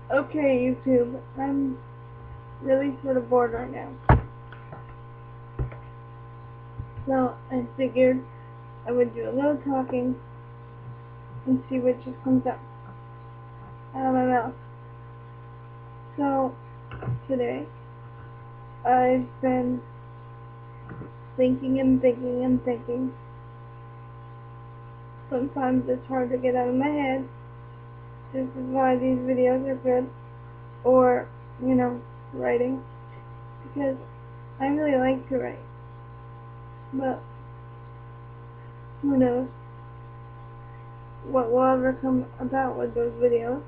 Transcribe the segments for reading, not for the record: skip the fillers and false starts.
Okay, YouTube, I'm really sort of bored right now. So I figured I would do a little talking and see what just comes up out of my mouth. So today I've been thinking and thinking and thinking. Sometimes it's hard to get out of my head. This is why these videos are good. Or, writing. Because I really like to write. But who knows what will ever come about with those videos.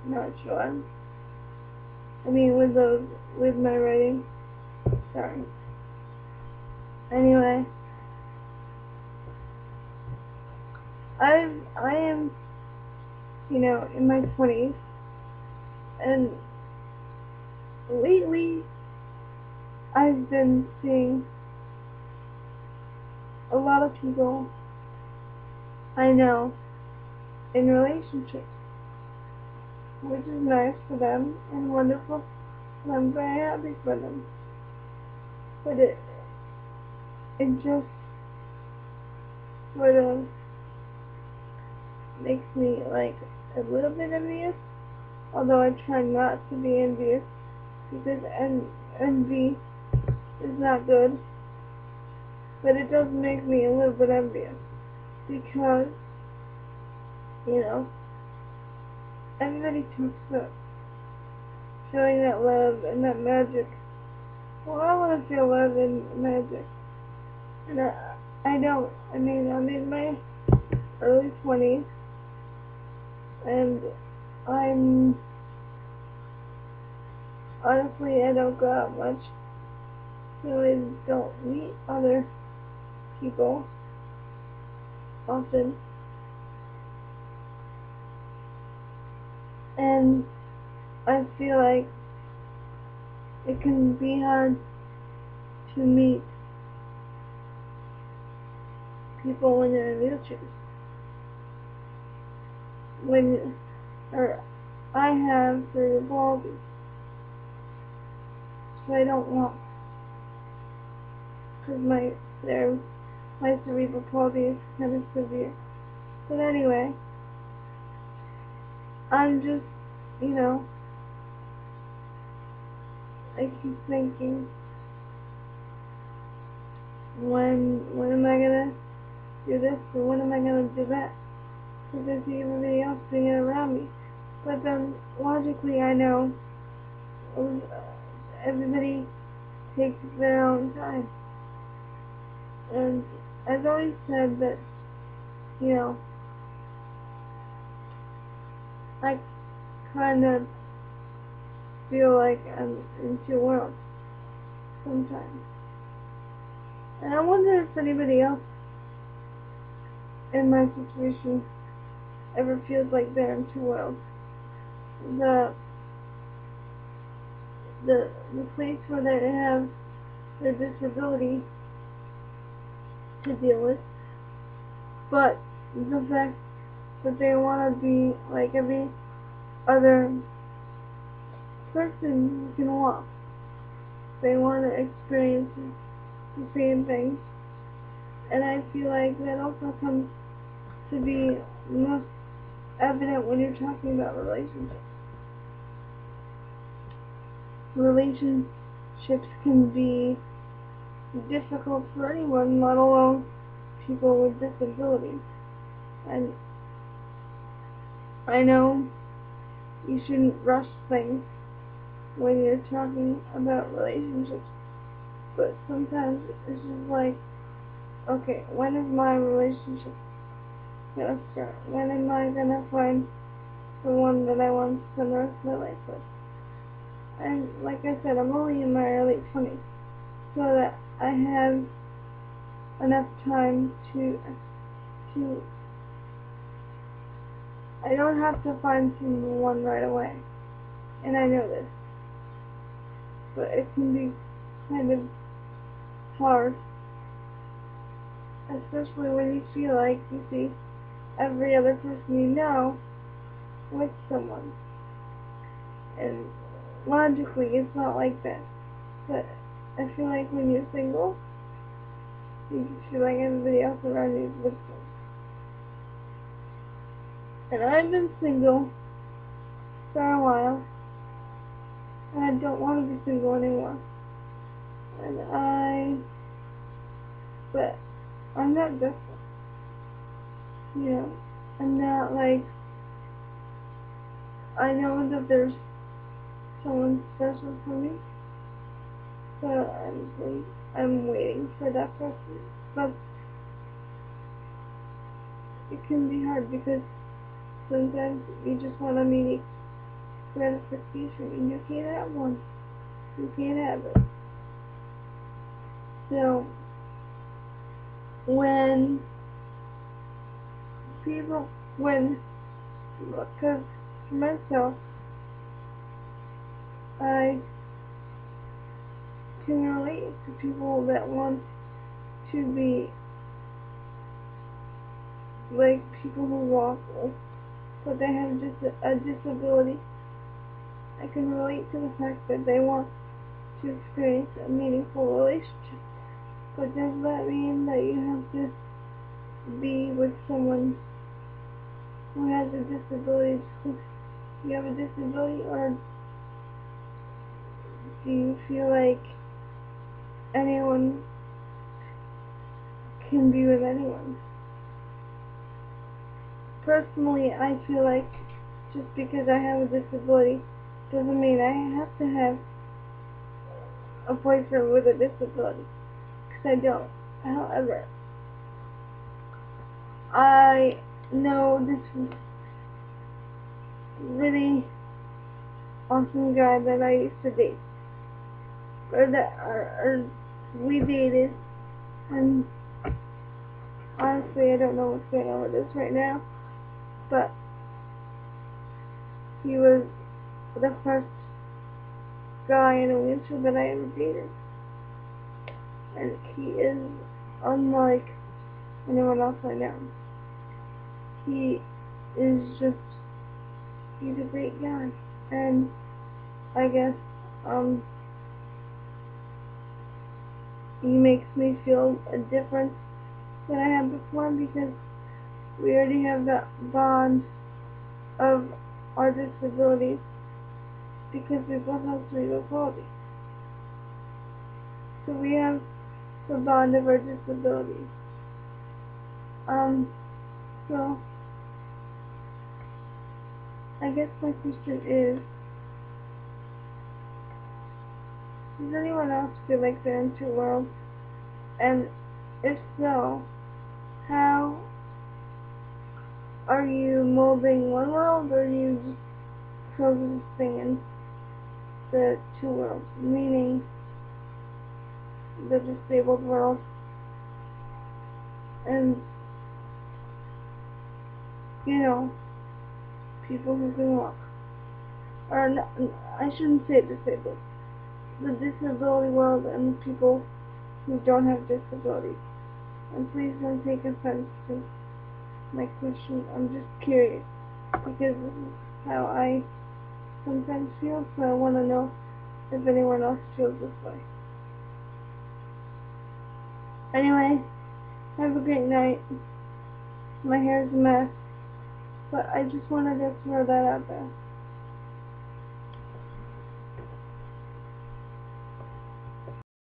Not sure. I mean, with my writing. Sorry. Anyway, I am, in my 20s, and lately I've been seeing a lot of people I know in relationships, which is nice for them and wonderful, and I'm very happy for them. But it just sort of makes me like a little bit envious, although I try not to be envious because envy is not good. But it does make me a little bit envious because, everybody talks about feeling that love and that magic. Well, I want to feel love and magic. And I don't. I mean, I'm in my early 20s, and I'm honestly, I don't go out much, so I don't meet other people often. And I feel like it can be hard to meet people when you're in wheelchairs. Or I have cerebral palsy, so I don't walk because my cerebral palsy is kind of severe. But anyway, I'm just, I keep thinking, when am I gonna do this, or when am I gonna do that? Because I see everybody else doing it around me. But then, logically, I know everybody takes their own time. And I've always said that, I kind of feel like I'm in two worlds sometimes. And I wonder if anybody else in my situation ever feels like they're in two worlds. The place where they have their disability to deal with, but the fact that they want to be like every other person who can walk. They want to experience the same things, and I feel like that also comes to be most evident when you're talking about relationships. Relationships can be difficult for anyone, let alone people with disabilities. And I know you shouldn't rush things when you're talking about relationships, but sometimes it's just like, okay, when is my relationship gonna start? When am I gonna find the one that I want to spend the rest of my life with? And like I said, I'm only in my early 20s, so that I have enough time to I don't have to find someone right away, and I know this, but it can be kind of hard, especially when you feel like you see every other person you know with someone. And logically, it's not like that. But I feel like when you're single, you just feel like everybody else around you is victim. And I've been single for a while, and I don't want to be single anymore. But I'm not desperate. You know, I'm not like, I know that there's someone special for me, so I'm waiting for that person. But it can be hard because sometimes you just want immediate gratification, and you can't have one. You can't have it. So when because for myself, I can relate to people that want to be like people who walk, but they have just a disability. I can relate to the fact that they want to experience a meaningful relationship. But does that mean that you have to be with someone who has a disability just because you have a disability, or do you feel like anyone can be with anyone? Personally, I feel like just because I have a disability doesn't mean I have to have a boyfriend with a disability, because I don't. However, I know this really awesome guy that I used to date, or we dated, and honestly I don't know what's going on with this right now, but he was the first guy in a wheelchair that I ever dated, and he is unlike anyone else I know. He is just, he's a great guy, and I guess he makes me feel a difference than I had before, because we already have that bond of our disabilities, because we both have cerebral palsy. So we have the bond of our disabilities. So I guess my question is, does anyone else feel like they're in two worlds? And if so, how are you molding one world, or are you just coexisting in the two worlds, meaning the disabled world and, people who can walk? Or not, I shouldn't say disabled. The disability world and people who don't have disabilities. And please don't take offense to my question. I'm just curious, because this is how I sometimes feel, so I want to know if anyone else feels this way. Anyway, have a great night. My hair's a mess, but I just wanted to throw that out there.